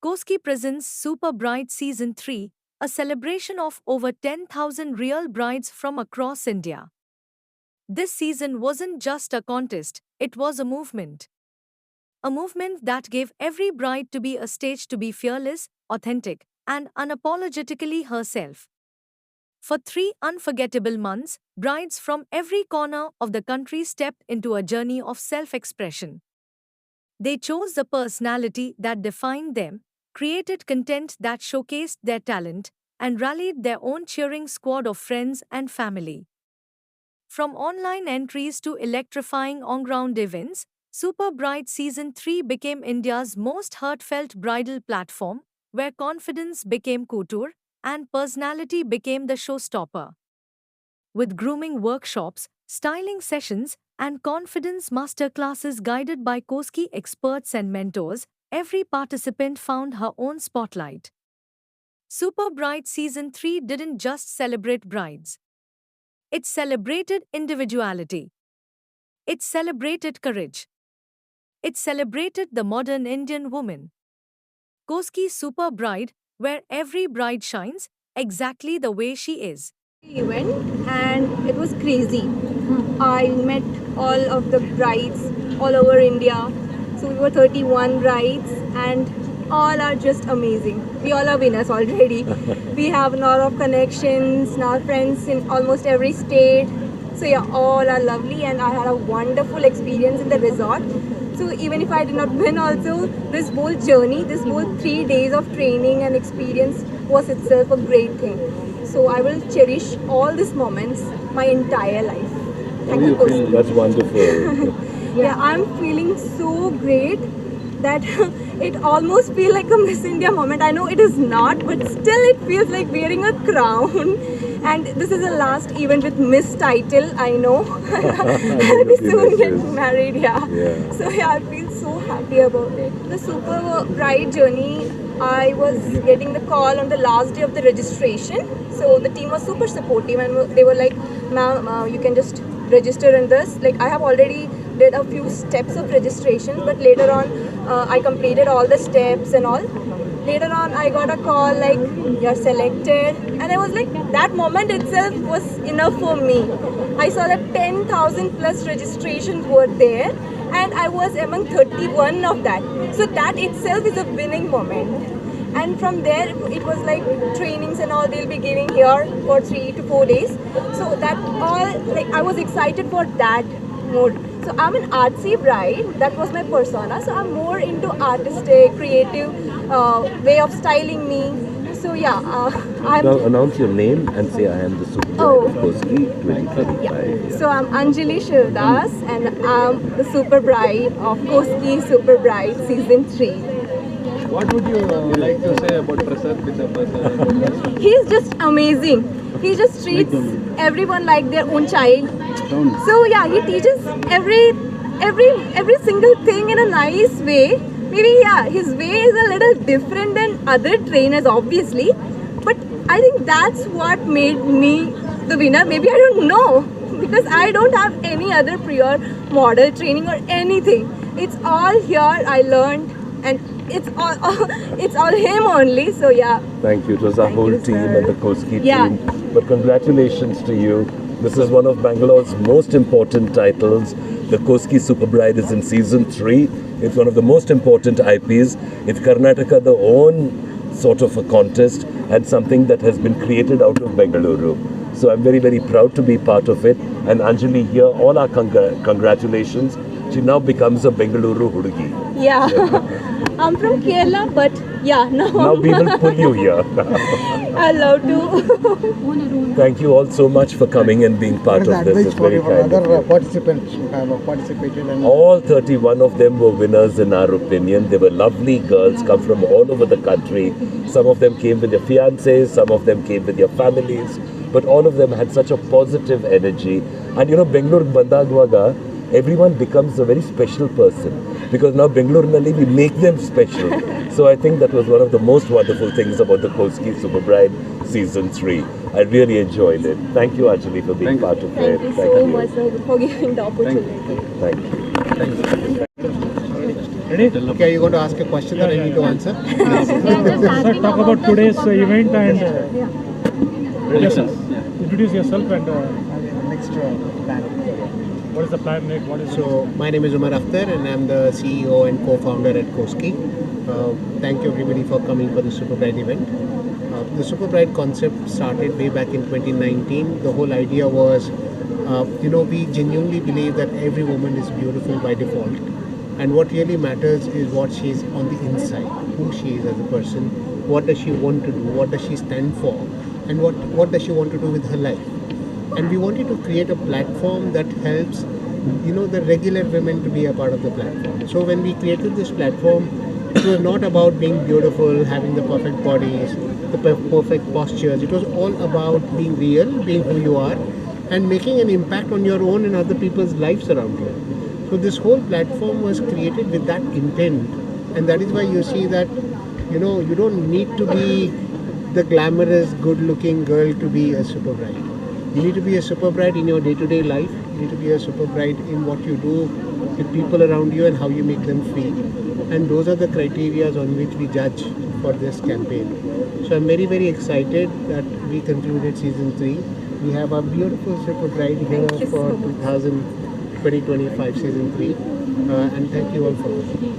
Koski presents Super Bride Season 3, a celebration of over 10,000 real brides from across India. This season wasn't just a contest, it was a movement. A movement that gave every bride to be a stage to be fearless, authentic, and unapologetically herself. For 3 unforgettable months, brides from every corner of the country stepped into a journey of self expression. They chose the personality that defined them, created content that showcased their talent, and rallied their own cheering squad of friends and family. From online entries to electrifying on ground events, Super Bride Season 3 became India's most heartfelt bridal platform, where confidence became couture and personality became the showstopper. With grooming workshops, styling sessions, and confidence masterclasses guided by Koski experts and mentors, every participant found her own spotlight. Super Bride Season 3 didn't just celebrate brides. It celebrated individuality. It celebrated courage. It celebrated the modern Indian woman. Koski Super Bride, where every bride shines exactly the way she is. Event and it was crazy. I met all of the brides all over India. So we were 31 brides and all are just amazing. We all are winners already. We have a lot of connections, now friends in almost every state. So yeah, all are lovely and I had a wonderful experience in the resort. So even if I did not win also, this whole journey, this whole 3 days of training and experience was itself a great thing. So I will cherish all these moments my entire life. Thank you, Kosi. That's wonderful. Yeah, I'm feeling so great that it almost feels like a Miss India moment. I know it is not, but still it feels like wearing a crown. And this is the last event with Miss title, I know. I'll be soon getting married, yeah. So yeah, I feel so happy about it. The Super Bride journey, I was getting the call on the last day of the registration. So the team was super supportive and they were like, ma'am, you can just register in this. Like I have already did a few steps of registration, but later on I completed all the steps and all. Later on I got a call like you're selected and I was like, that moment itself was enough for me. I saw that 10,000 plus registrations were there and I was among 31 of that. So that itself is a winning moment. And from there it was like trainings and all they'll be giving here for 3 to 4 days. So that all, like I was excited for that more. So I'm an artsy bride, that was my persona. So I'm more into artistic, creative way of styling me. So yeah, I'm... Now announce your name and say I am the Super Bride of Koski 2025. Yeah. So I'm Anjali Shivdas and I'm the Super Bride of Koski Super Bride Season 3. What would you like to say about Prasad Pichappa? He's just amazing. He just treats everyone like their own child. So yeah, he teaches every single thing in a nice way. Maybe yeah, his way is a little different than other trainers obviously. But I think that's what made me the winner. Maybe I don't know. Because I don't have any other prior model training or anything. It's all here I learned and it's all him only. So yeah. Thank you. It was our whole team and the Koski team. But congratulations to you. This is one of Bangalore's most important titles. The Koski Super Bride is in Season 3. It's one of the most important IPs. It's Karnataka, the own sort of a contest and something that has been created out of Bengaluru. So I'm very, very proud to be part of it. And Anjali here, all our congratulations. She now becomes a Bengaluru Hudugi. Yeah. I'm from Kerala, but yeah, now we will pull you here. I love to. Thank you all so much for coming and being part of this. It's very kind of Other participants who have participated. And all 31 of them were winners in our opinion. They were lovely girls, come from all over the country. Some of them came with their fiancés, some of them came with their families. But all of them had such a positive energy. And you know, Bengaluru Bandagwaga, everyone becomes a very special person. Because now Bengaluru Nalli, we make them special. So I think that was one of the most wonderful things about the Koski Super Bride Season 3. I really enjoyed it. Thank you, Anjali, for being part of it. Thank you so much for giving the opportunity. Thank you. Ready? Okay, are you going to ask a question that I need to answer? Sir, talk about today's event and yes, sir. Yeah. Introduce yourself and Next plan. what is the plan next? What is So, my name is Umar Akhtar and I'm the CEO and co-founder at Koski. Thank you everybody for coming for the Super Bright event. The Super Bright concept started way back in 2019. The whole idea was, we genuinely believe that every woman is beautiful by default. And what really matters is what she is on the inside, who she is as a person, what does she want to do, what does she stand for, and what does she want to do with her life. And we wanted to create a platform that helps, the regular women to be a part of the platform. So when we created this platform, it was not about being beautiful, having the perfect bodies, the perfect postures. It was all about being real, being who you are, and making an impact on your own and other people's lives around you. So this whole platform was created with that intent, and that is why you see that, you don't need to be the glamorous, good-looking girl to be a super bright. You need to be a super bright in your day-to-day life. You need to be a super bright in what you do with people around you and how you make them feel. And those are the criteria on which we judge for this campaign. So I'm very, very excited that we concluded season 3. We have a beautiful super bright here Thank you for so much. 2025 season 3. And thank you all for watching.